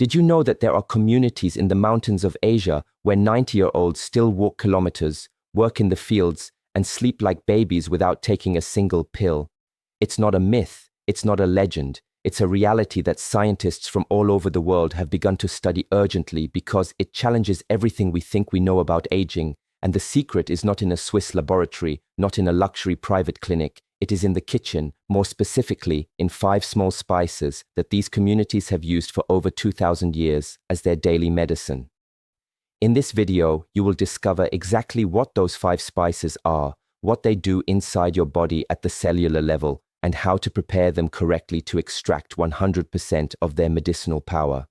Did you know that there are communities in the mountains of Asia where 90-year-olds still walk kilometers, work in the fields, and sleep like babies without taking a single pill? It's not a myth, it's not a legend, it's a reality that scientists from all over the world have begun to study urgently because it challenges everything we think we know about aging, and the secret is not in a Swiss laboratory, not in a luxury private clinic. It is in the kitchen, more specifically in 5 small spices that these communities have used for over 2,000 years as their daily medicine. In this video, you will discover exactly what those 5 spices are, what they do inside your body at the cellular level, and how to prepare them correctly to extract 100% of their medicinal power.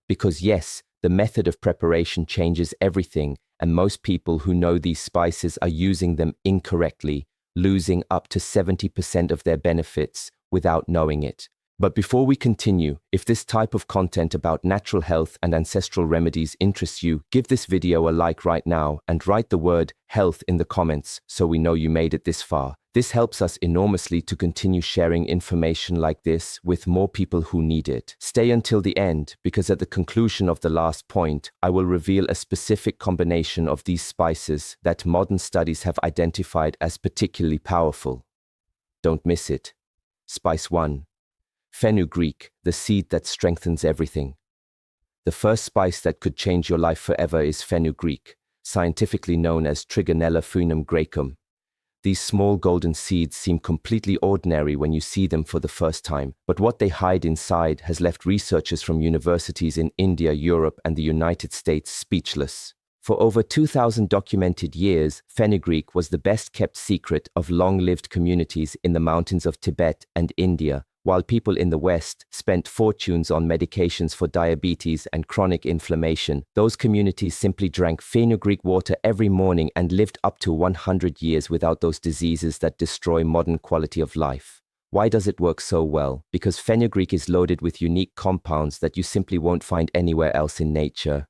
Because yes, the method of preparation changes everything, and most people who know these spices are using them incorrectly, losing up to 70% of their benefits without knowing it. But before we continue, if this type of content about natural health and ancestral remedies interests you, give this video a like right now and write the word health in the comments so we know you made it this far. This helps us enormously to continue sharing information like this with more people who need it. Stay until the end, because at the conclusion of the last point, I will reveal a specific combination of these spices that modern studies have identified as particularly powerful. Don't miss it. Spice 1. Fenugreek, the seed that strengthens everything. The first spice that could change your life forever is fenugreek, scientifically known as Trigonella funum graecum. These small golden seeds seem completely ordinary when you see them for the first time, but what they hide inside has left researchers from universities in India, Europe, and the United States speechless. For over 2,000 documented years, fenugreek was the best-kept secret of long-lived communities in the mountains of Tibet and India, while people in the West spent fortunes on medications for diabetes and chronic inflammation. Those communities simply drank fenugreek water every morning and lived up to 100 years without those diseases that destroy modern quality of life. Why does it work so well? Because fenugreek is loaded with unique compounds that you simply won't find anywhere else in nature.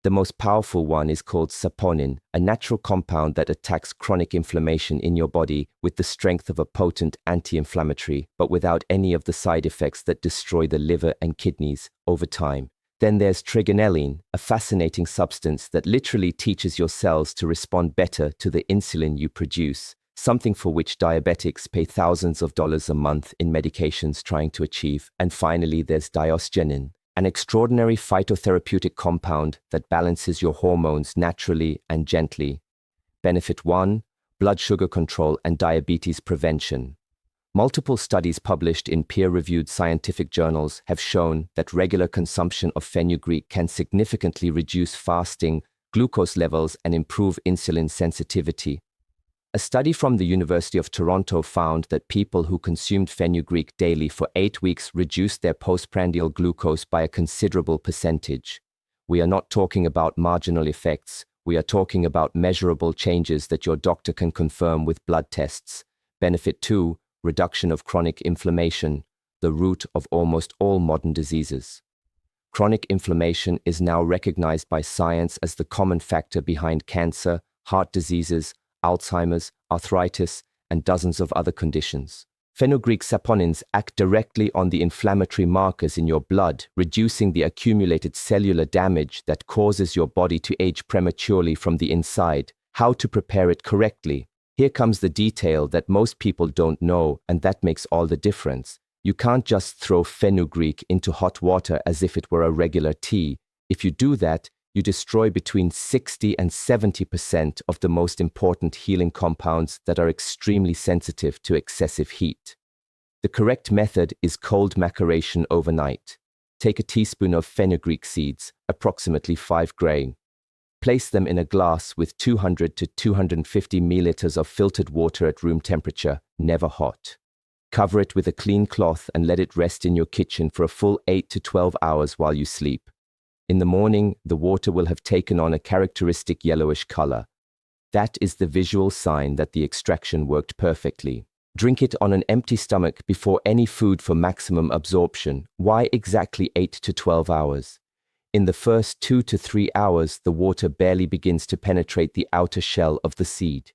The most powerful one is called saponin, a natural compound that attacks chronic inflammation in your body with the strength of a potent anti-inflammatory, but without any of the side effects that destroy the liver and kidneys over time. Then there's trigonelline, a fascinating substance that literally teaches your cells to respond better to the insulin you produce, something for which diabetics pay thousands of dollars a month in medications trying to achieve. And finally, there's diosgenin, an extraordinary phytotherapeutic compound that balances your hormones naturally and gently. Benefit 1. Blood sugar control and diabetes prevention. Multiple studies published in peer-reviewed scientific journals have shown that regular consumption of fenugreek can significantly reduce fasting glucose levels and improve insulin sensitivity. A study from the University of Toronto found that people who consumed fenugreek daily for 8 weeks reduced their postprandial glucose by a considerable percentage. We are not talking about marginal effects, we are talking about measurable changes that your doctor can confirm with blood tests. Benefit 2. Reduction of chronic inflammation, the root of almost all modern diseases. Chronic inflammation is now recognized by science as the common factor behind cancer, heart diseases, Alzheimer's, arthritis, and dozens of other conditions. Fenugreek saponins act directly on the inflammatory markers in your blood, reducing the accumulated cellular damage that causes your body to age prematurely from the inside. How to prepare it correctly? Here comes the detail that most people don't know, and that makes all the difference. You can't just throw fenugreek into hot water as if it were a regular tea. If you do that, you destroy between 60 and 70% of the most important healing compounds that are extremely sensitive to excessive heat. The correct method is cold maceration overnight. Take a teaspoon of fenugreek seeds, approximately 5 grain. Place them in a glass with 200 to 250 milliliters of filtered water at room temperature, never hot. Cover it with a clean cloth and let it rest in your kitchen for a full 8 to 12 hours while you sleep. In the morning, the water will have taken on a characteristic yellowish color. That is the visual sign that the extraction worked perfectly. Drink it on an empty stomach before any food for maximum absorption. Why exactly 8 to 12 hours? In the first 2 to 3 hours, the water barely begins to penetrate the outer shell of the seed.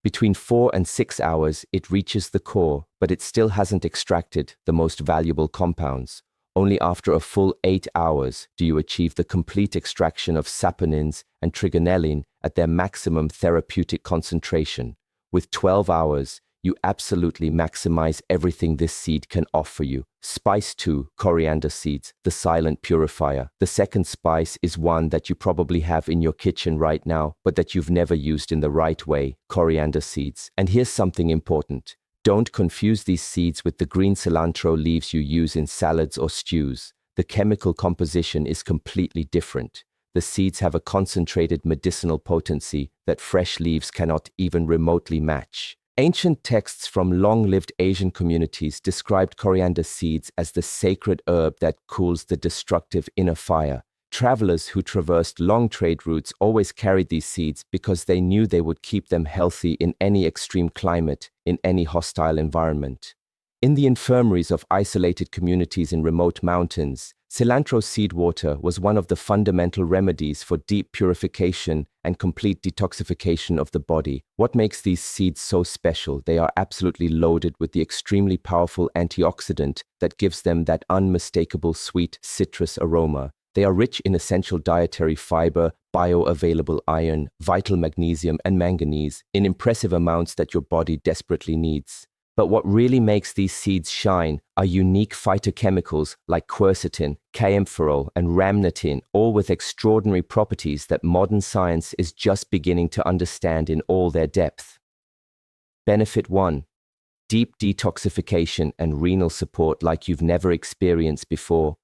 Between 4 and 6 hours, it reaches the core, but it still hasn't extracted the most valuable compounds. Only after a full 8 hours do you achieve the complete extraction of saponins and trigonelline at their maximum therapeutic concentration. With 12 hours, you absolutely maximize everything this seed can offer you. Spice 2, coriander seeds, the silent purifier. The second spice is one that you probably have in your kitchen right now, but that you've never used in the right way, coriander seeds. And here's something important. Don't confuse these seeds with the green cilantro leaves you use in salads or stews. The chemical composition is completely different. The seeds have a concentrated medicinal potency that fresh leaves cannot even remotely match. Ancient texts from long-lived Asian communities described coriander seeds as the sacred herb that cools the destructive inner fire. Travelers who traversed long trade routes always carried these seeds because they knew they would keep them healthy in any extreme climate, in any hostile environment. In the infirmaries of isolated communities in remote mountains, cilantro seed water was one of the fundamental remedies for deep purification and complete detoxification of the body. What makes these seeds so special? They are absolutely loaded with the extremely powerful antioxidant that gives them that unmistakable sweet citrus aroma. They are rich in essential dietary fiber, bioavailable iron, vital magnesium, and manganese in impressive amounts that your body desperately needs. But what really makes these seeds shine are unique phytochemicals like quercetin, kaempferol, and rhamnotin, all with extraordinary properties that modern science is just beginning to understand in all their depth. Benefit 1. Deep detoxification and renal support like you've never experienced before.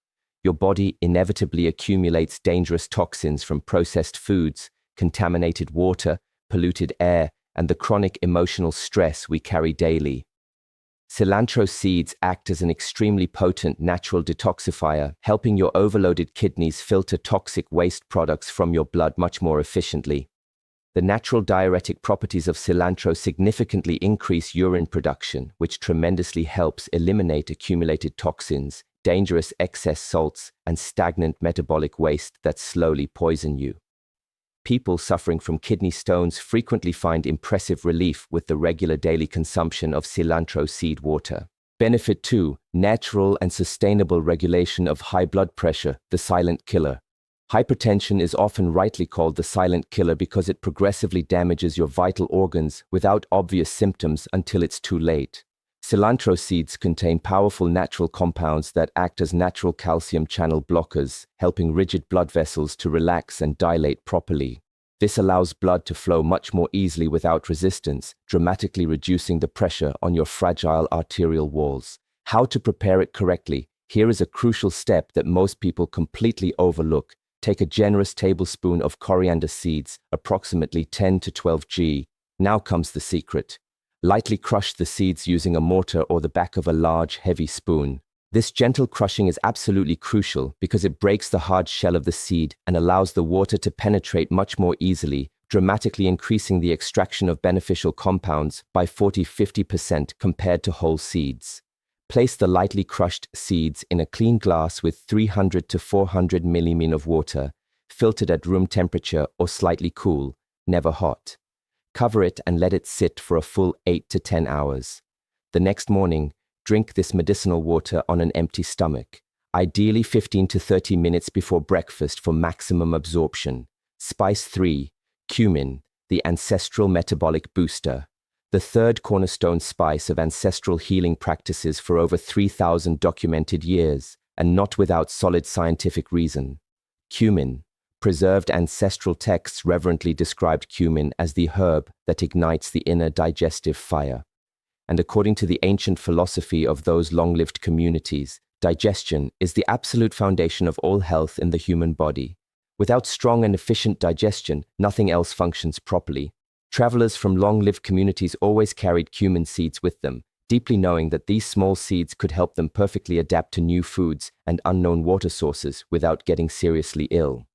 Your body inevitably accumulates dangerous toxins from processed foods, contaminated water, polluted air, and the chronic emotional stress we carry daily. Cilantro seeds act as an extremely potent natural detoxifier, helping your overloaded kidneys filter toxic waste products from your blood much more efficiently. The natural diuretic properties of cilantro significantly increase urine production, which tremendously helps eliminate accumulated toxins, dangerous excess salts, and stagnant metabolic waste that slowly poison you. People suffering from kidney stones frequently find impressive relief with the regular daily consumption of cilantro seed water. Benefit 2. Natural and sustainable regulation of high blood pressure, the silent killer. Hypertension is often rightly called the silent killer because it progressively damages your vital organs without obvious symptoms until it's too late. Cilantro seeds contain powerful natural compounds that act as natural calcium channel blockers, helping rigid blood vessels to relax and dilate properly. This allows blood to flow much more easily without resistance, dramatically reducing the pressure on your fragile arterial walls. How to prepare it correctly? Here is a crucial step that most people completely overlook. Take a generous tablespoon of coriander seeds, approximately 10 to 12 g. Now comes the secret. Lightly crush the seeds using a mortar or the back of a large, heavy spoon. This gentle crushing is absolutely crucial because it breaks the hard shell of the seed and allows the water to penetrate much more easily, dramatically increasing the extraction of beneficial compounds by 40–50% compared to whole seeds. Place the lightly crushed seeds in a clean glass with 300 to 400 milliliters of water, filtered at room temperature or slightly cool, never hot. Cover it and let it sit for a full 8 to 10 hours. The next morning, drink this medicinal water on an empty stomach, ideally 15 to 30 minutes before breakfast for maximum absorption. Spice 3. Cumin, the ancestral metabolic booster. The third cornerstone spice of ancestral healing practices for over 3,000 documented years, and not without solid scientific reason. Cumin. Preserved ancestral texts reverently described cumin as the herb that ignites the inner digestive fire. And according to the ancient philosophy of those long-lived communities, digestion is the absolute foundation of all health in the human body. Without strong and efficient digestion, nothing else functions properly. Travelers from long-lived communities always carried cumin seeds with them, deeply knowing that these small seeds could help them perfectly adapt to new foods and unknown water sources without getting seriously ill.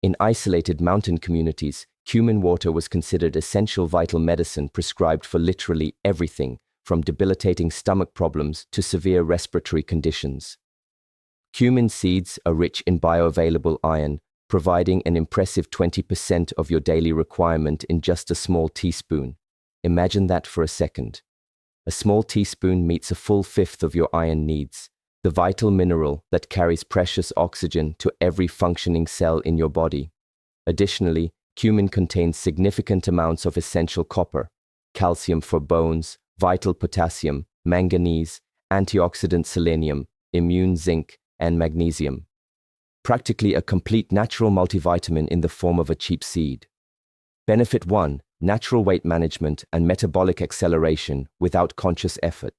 In isolated mountain communities, cumin water was considered essential vital medicine prescribed for literally everything, from debilitating stomach problems to severe respiratory conditions. Cumin seeds are rich in bioavailable iron, providing an impressive 20% of your daily requirement in just a small teaspoon. Imagine that for a second. A small teaspoon meets a full fifth of your iron needs. the vital mineral that carries precious oxygen to every functioning cell in your body. Additionally, cumin contains significant amounts of essential copper, calcium for bones, vital potassium, manganese, antioxidant selenium, immune zinc, and magnesium. Practically a complete natural multivitamin in the form of a cheap seed. Benefit 1. Natural weight management and metabolic acceleration without conscious effort.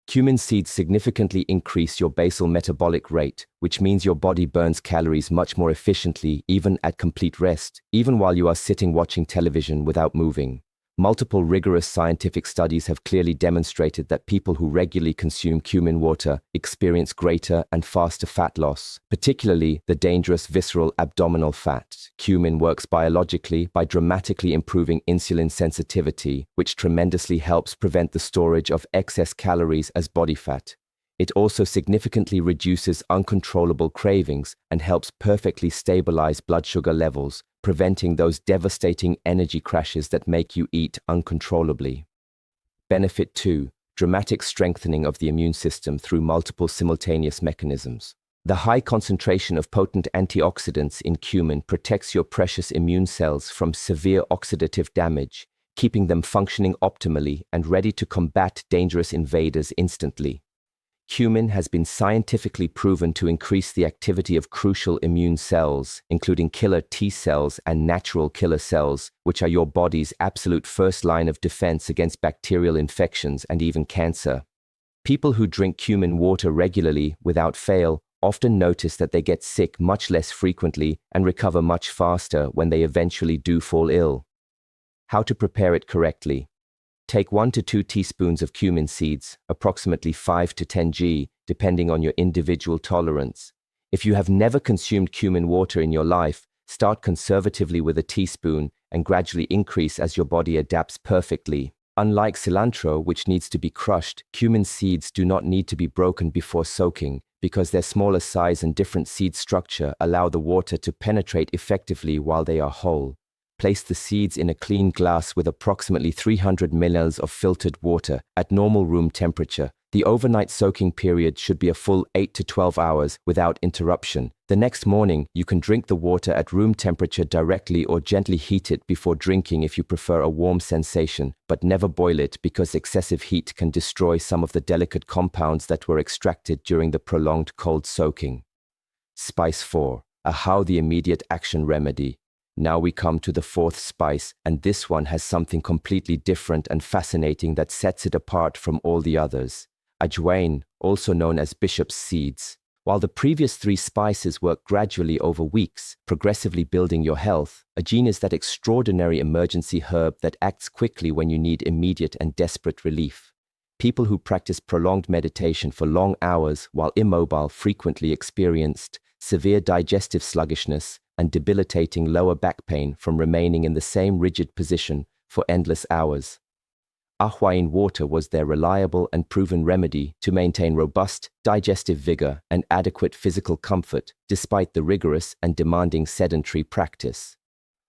Cumin seeds significantly increase your basal metabolic rate, which means your body burns calories much more efficiently even at complete rest, even while you are sitting watching television without moving. Multiple rigorous scientific studies have clearly demonstrated that people who regularly consume cumin water experience greater and faster fat loss, particularly the dangerous visceral abdominal fat. Cumin works biologically by dramatically improving insulin sensitivity, which tremendously helps prevent the storage of excess calories as body fat. It also significantly reduces uncontrollable cravings and helps perfectly stabilize blood sugar levels, preventing those devastating energy crashes that make you eat uncontrollably. Benefit 2. Dramatic strengthening of the immune system through multiple simultaneous mechanisms. The high concentration of potent antioxidants in cumin protects your precious immune cells from severe oxidative damage, keeping them functioning optimally and ready to combat dangerous invaders instantly. Cumin has been scientifically proven to increase the activity of crucial immune cells, including killer T cells and natural killer cells, which are your body's absolute first line of defense against bacterial infections and even cancer. People who drink cumin water regularly, without fail, often notice that they get sick much less frequently and recover much faster when they eventually do fall ill. How to prepare it correctly. Take 1 to 2 teaspoons of cumin seeds, approximately 5 to 10 g, depending on your individual tolerance. If you have never consumed cumin water in your life, start conservatively with a teaspoon and gradually increase as your body adapts perfectly. Unlike cilantro, which needs to be crushed, cumin seeds do not need to be broken before soaking, because their smaller size and different seed structure allow the water to penetrate effectively while they are whole. Place the seeds in a clean glass with approximately 300 ml of filtered water at normal room temperature. The overnight soaking period should be a full 8 to 12 hours without interruption. The next morning, you can drink the water at room temperature directly or gently heat it before drinking if you prefer a warm sensation, but never boil it because excessive heat can destroy some of the delicate compounds that were extracted during the prolonged cold soaking. Spice 4. How the immediate action remedy. Now we come to the 4th spice, and this one has something completely different and fascinating that sets it apart from all the others. Ajwain, also known as bishop's seeds. While the previous 3 spices work gradually over weeks, progressively building your health, ajwain is that extraordinary emergency herb that acts quickly when you need immediate and desperate relief. People who practice prolonged meditation for long hours while immobile frequently experienced severe digestive sluggishness and debilitating lower back pain from remaining in the same rigid position for endless hours. Ajwain water was their reliable and proven remedy to maintain robust digestive vigor and adequate physical comfort despite the rigorous and demanding sedentary practice.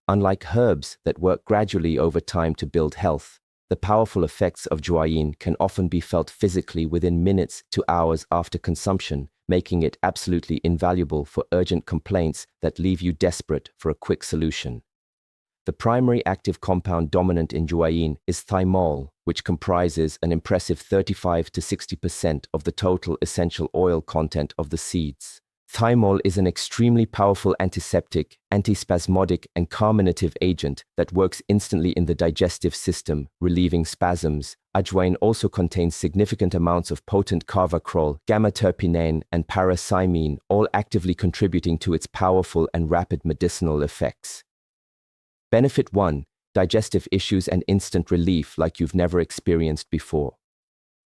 Unlike herbs that work gradually over time to build health, the powerful effects of ajwain can often be felt physically within minutes to hours after consumption, making it absolutely invaluable for urgent complaints that leave you desperate for a quick solution. The primary active compound dominant in ajwain is thymol, which comprises an impressive 35 to 60% of the total essential oil content of the seeds. Thymol is an extremely powerful antiseptic, antispasmodic, and carminative agent that works instantly in the digestive system, relieving spasms. Ajwain also contains significant amounts of potent carvacrol, gamma-terpinane, and paracymene, all actively contributing to its powerful and rapid medicinal effects. Benefit 1. Digestive issues and instant relief like you've never experienced before.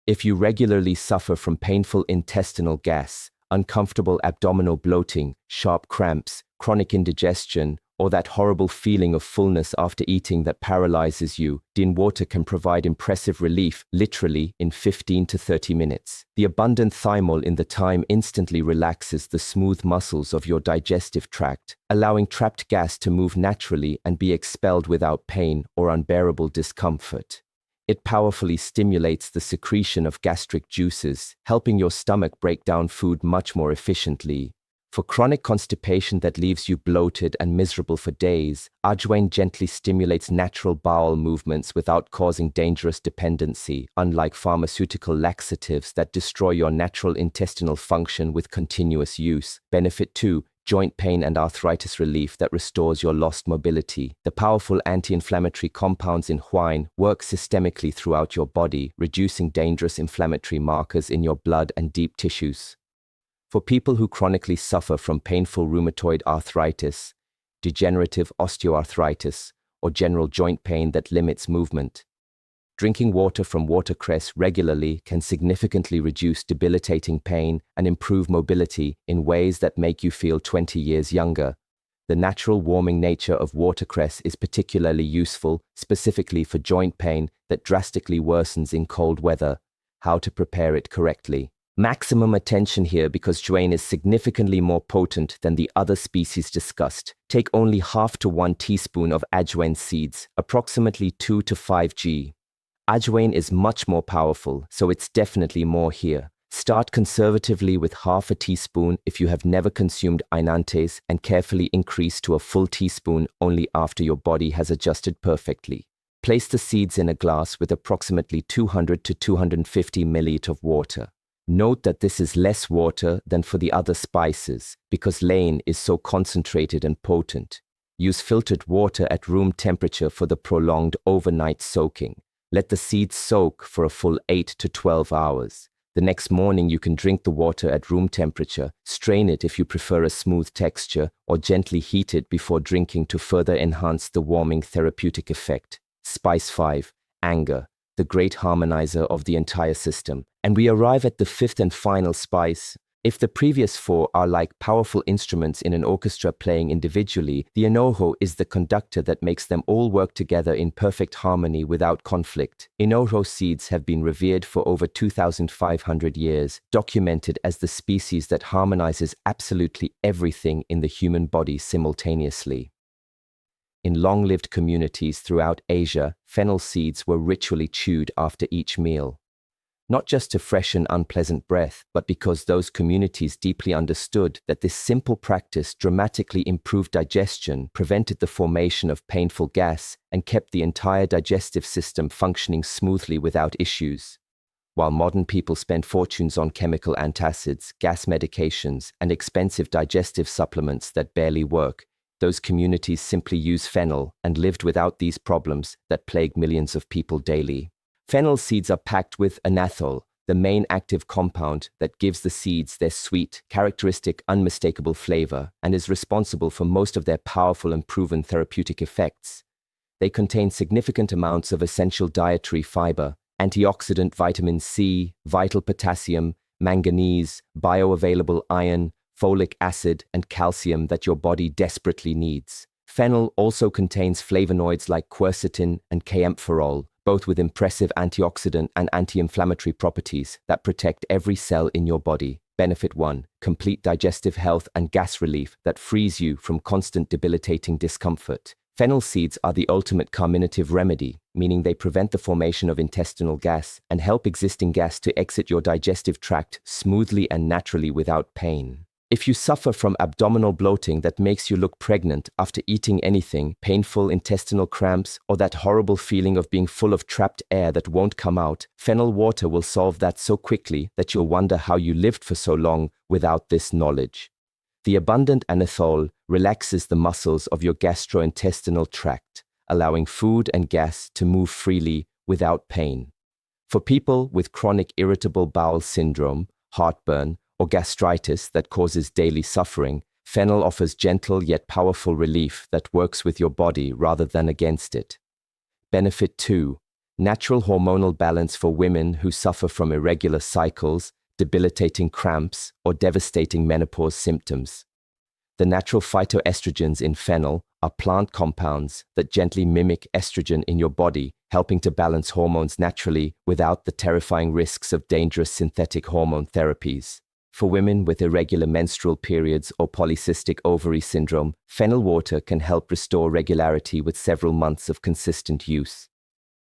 If you regularly suffer from painful intestinal gas, uncomfortable abdominal bloating, sharp cramps, chronic indigestion, or that horrible feeling of fullness after eating that paralyzes you, ajwain water can provide impressive relief, literally, in 15 to 30 minutes. The abundant thymol in the thyme instantly relaxes the smooth muscles of your digestive tract, allowing trapped gas to move naturally and be expelled without pain or unbearable discomfort. It powerfully stimulates the secretion of gastric juices, helping your stomach break down food much more efficiently. For chronic constipation that leaves you bloated and miserable for days, ajwain gently stimulates natural bowel movements without causing dangerous dependency, unlike pharmaceutical laxatives that destroy your natural intestinal function with continuous use. Benefit 2. Joint pain and arthritis relief that restores your lost mobility. The powerful anti-inflammatory compounds in huain work systemically throughout your body, reducing dangerous inflammatory markers in your blood and deep tissues. For people who chronically suffer from painful rheumatoid arthritis, degenerative osteoarthritis, or general joint pain that limits movement, drinking water from watercress regularly can significantly reduce debilitating pain and improve mobility in ways that make you feel 20 years younger. The natural warming nature of watercress is particularly useful, specifically for joint pain that drastically worsens in cold weather. How to prepare it correctly. Maximum attention here because ajwain is significantly more potent than the other species discussed. Take only half to 1 teaspoon of ajwain seeds, approximately 2 to 5 g. Ajwain is much more powerful, so it's definitely more here. Start conservatively with half a teaspoon if you have never consumed ainantes, and carefully increase to a full teaspoon only after your body has adjusted perfectly. Place the seeds in a glass with approximately 200 to 250 ml of water. Note that this is less water than for the other spices because lain is so concentrated and potent. Use filtered water at room temperature for the prolonged overnight soaking. Let the seeds soak for a full 8 to 12 hours. The next morning you can drink the water at room temperature, strain it if you prefer a smooth texture, or gently heat it before drinking to further enhance the warming therapeutic effect. Spice 5. Anger, the great harmonizer of the entire system. And we arrive at the 5th and final spice. If the previous 4 are like powerful instruments in an orchestra playing individually, the enojo is the conductor that makes them all work together in perfect harmony without conflict. Enojo seeds have been revered for over 2,500 years, documented as the species that harmonizes absolutely everything in the human body simultaneously. In long-lived communities throughout Asia, fennel seeds were ritually chewed after each meal. Not just to freshen unpleasant breath, but because those communities deeply understood that this simple practice dramatically improved digestion, prevented the formation of painful gas, and kept the entire digestive system functioning smoothly without issues. While modern people spend fortunes on chemical antacids, gas medications, and expensive digestive supplements that barely work, those communities simply used fennel and lived without these problems that plague millions of people daily. Fennel seeds are packed with anathol, the main active compound that gives the seeds their sweet, characteristic, unmistakable flavor and is responsible for most of their powerful and proven therapeutic effects. They contain significant amounts of essential dietary fiber, antioxidant vitamin C, vital potassium, manganese, bioavailable iron, folic acid, and calcium that your body desperately needs. Fennel also contains flavonoids like quercetin and kaempferol, both with impressive antioxidant and anti-inflammatory properties that protect every cell in your body. Benefit 1. Complete digestive health and gas relief that frees you from constant debilitating discomfort. Fennel seeds are the ultimate carminative remedy, meaning they prevent the formation of intestinal gas and help existing gas to exit your digestive tract smoothly and naturally without pain. If you suffer from abdominal bloating that makes you look pregnant after eating anything, painful intestinal cramps, or that horrible feeling of being full of trapped air that won't come out, fennel water will solve that so quickly that you'll wonder how you lived for so long without this knowledge. The abundant anathol relaxes the muscles of your gastrointestinal tract, allowing food and gas to move freely without pain. For people with chronic irritable bowel syndrome, heartburn, or gastritis that causes daily suffering, fennel offers gentle yet powerful relief that works with your body rather than against it. Benefit 2. Natural hormonal balance for women who suffer from irregular cycles, debilitating cramps, or devastating menopause symptoms. The natural phytoestrogens in fennel are plant compounds that gently mimic estrogen in your body, helping to balance hormones naturally without the terrifying risks of dangerous synthetic hormone therapies. For women with irregular menstrual periods or polycystic ovary syndrome, fennel water can help restore regularity with several months of consistent use.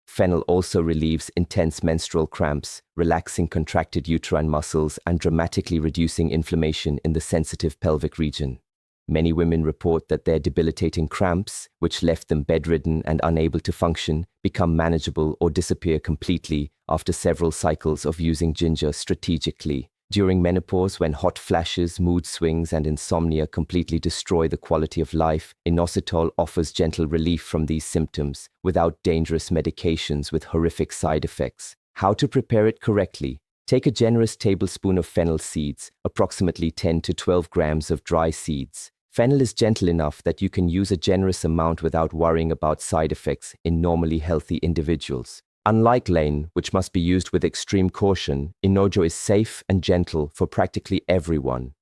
Fennel also relieves intense menstrual cramps, relaxing contracted uterine muscles and dramatically reducing inflammation in the sensitive pelvic region. Many women report that their debilitating cramps, which left them bedridden and unable to function, become manageable or disappear completely after several cycles of using ginger strategically. During menopause, when hot flashes, mood swings, and insomnia completely destroy the quality of life, inositol offers gentle relief from these symptoms without dangerous medications with horrific side effects. How to prepare it correctly? Take a generous tablespoon of fennel seeds, approximately 10 to 12 grams of dry seeds. Fennel is gentle enough that you can use a generous amount without worrying about side effects in normally healthy individuals. Unlike Lane, which must be used with extreme caution, Inojo is safe and gentle for practically everyone.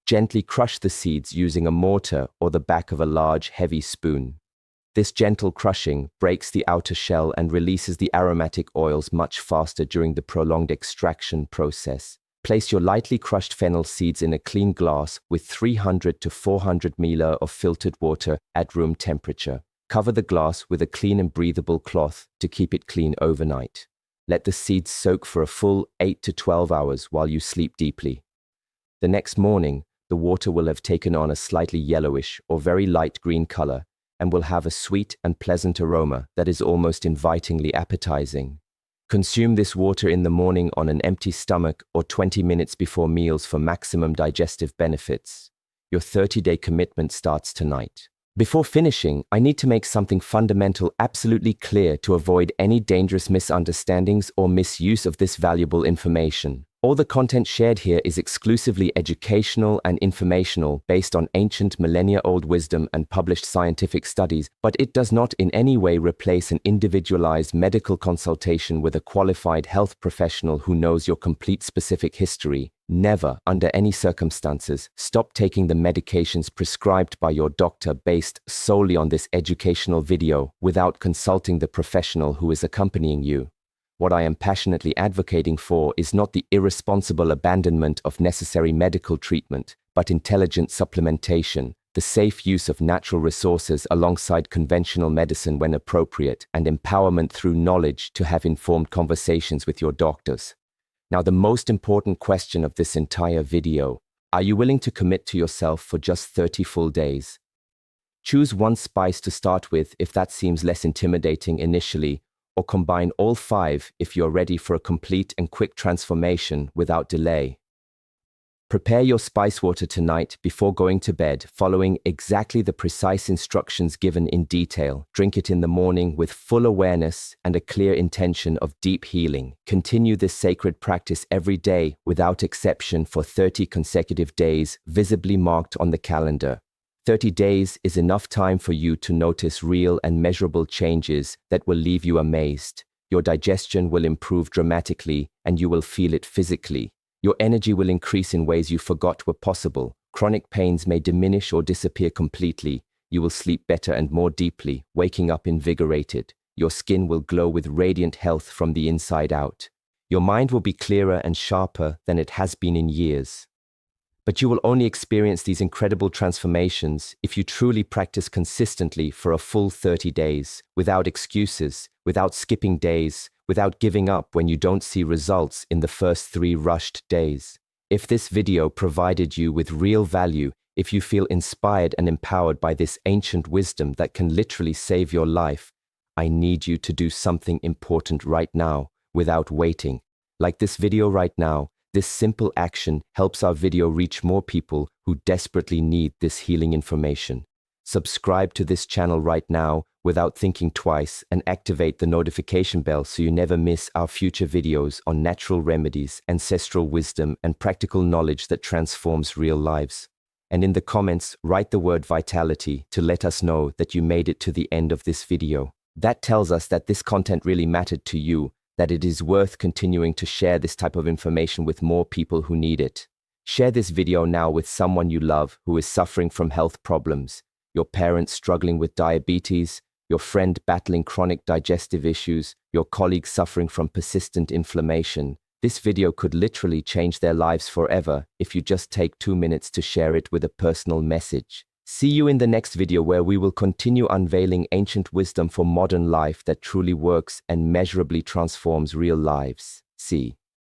Gently crush the seeds using a mortar or the back of a large, heavy spoon. This gentle crushing breaks the outer shell and releases the aromatic oils much faster during the prolonged extraction process. Place your lightly crushed fennel seeds in a clean glass with 300 to 400 ml of filtered water at room temperature. Cover the glass with a clean and breathable cloth to keep it clean overnight. Let the seeds soak for a full 8 to 12 hours while you sleep deeply. The next morning, the water will have taken on a slightly yellowish or very light green color and will have a sweet and pleasant aroma that is almost invitingly appetizing. Consume this water in the morning on an empty stomach or 20 minutes before meals for maximum digestive benefits. Your 30-day commitment starts tonight. Before finishing, I need to make something fundamental absolutely clear to avoid any dangerous misunderstandings or misuse of this valuable information. All the content shared here is exclusively educational and informational based on ancient millennia-old wisdom and published scientific studies, but it does not in any way replace an individualized medical consultation with a qualified health professional who knows your complete specific history. Never, under any circumstances, stop taking the medications prescribed by your doctor based solely on this educational video without consulting the professional who is accompanying you. What I am passionately advocating for is not the irresponsible abandonment of necessary medical treatment, but intelligent supplementation, the safe use of natural resources alongside conventional medicine when appropriate, and empowerment through knowledge to have informed conversations with your doctors. Now, the most important question of this entire video: are you willing to commit to yourself for just 30 full days? Choose one spice to start with if that seems less intimidating initially, or combine all 5 if you're ready for a complete and quick transformation without delay. Prepare your spice water tonight before going to bed, following exactly the precise instructions given in detail. Drink it in the morning with full awareness and a clear intention of deep healing. Continue this sacred practice every day without exception for 30 consecutive days, visibly marked on the calendar. 30 days is enough time for you to notice real and measurable changes that will leave you amazed. Your digestion will improve dramatically, and you will feel it physically. Your energy will increase in ways you forgot were possible. Chronic pains may diminish or disappear completely. You will sleep better and more deeply, waking up invigorated. Your skin will glow with radiant health from the inside out. Your mind will be clearer and sharper than it has been in years. But you will only experience these incredible transformations if you truly practice consistently for a full 30 days, without excuses, without skipping days, without giving up when you don't see results in the first 3 rushed days. If this video provided you with real value, if you feel inspired and empowered by this ancient wisdom that can literally save your life, I need you to do something important right now, without waiting. Like this video right now. This simple action helps our video reach more people who desperately need this healing information. Subscribe to this channel right now without thinking twice and activate the notification bell so you never miss our future videos on natural remedies, ancestral wisdom, and practical knowledge that transforms real lives. And in the comments, write the word vitality to let us know that you made it to the end of this video. That tells us that this content really mattered to you, that it is worth continuing to share this type of information with more people who need it. Share this video now with someone you love who is suffering from health problems, your parents struggling with diabetes, your friend battling chronic digestive issues, your colleague suffering from persistent inflammation. This video could literally change their lives forever if you just take 2 minutes to share it with a personal message. See you in the next video where we will continue unveiling ancient wisdom for modern life that truly works and measurably transforms real lives. See.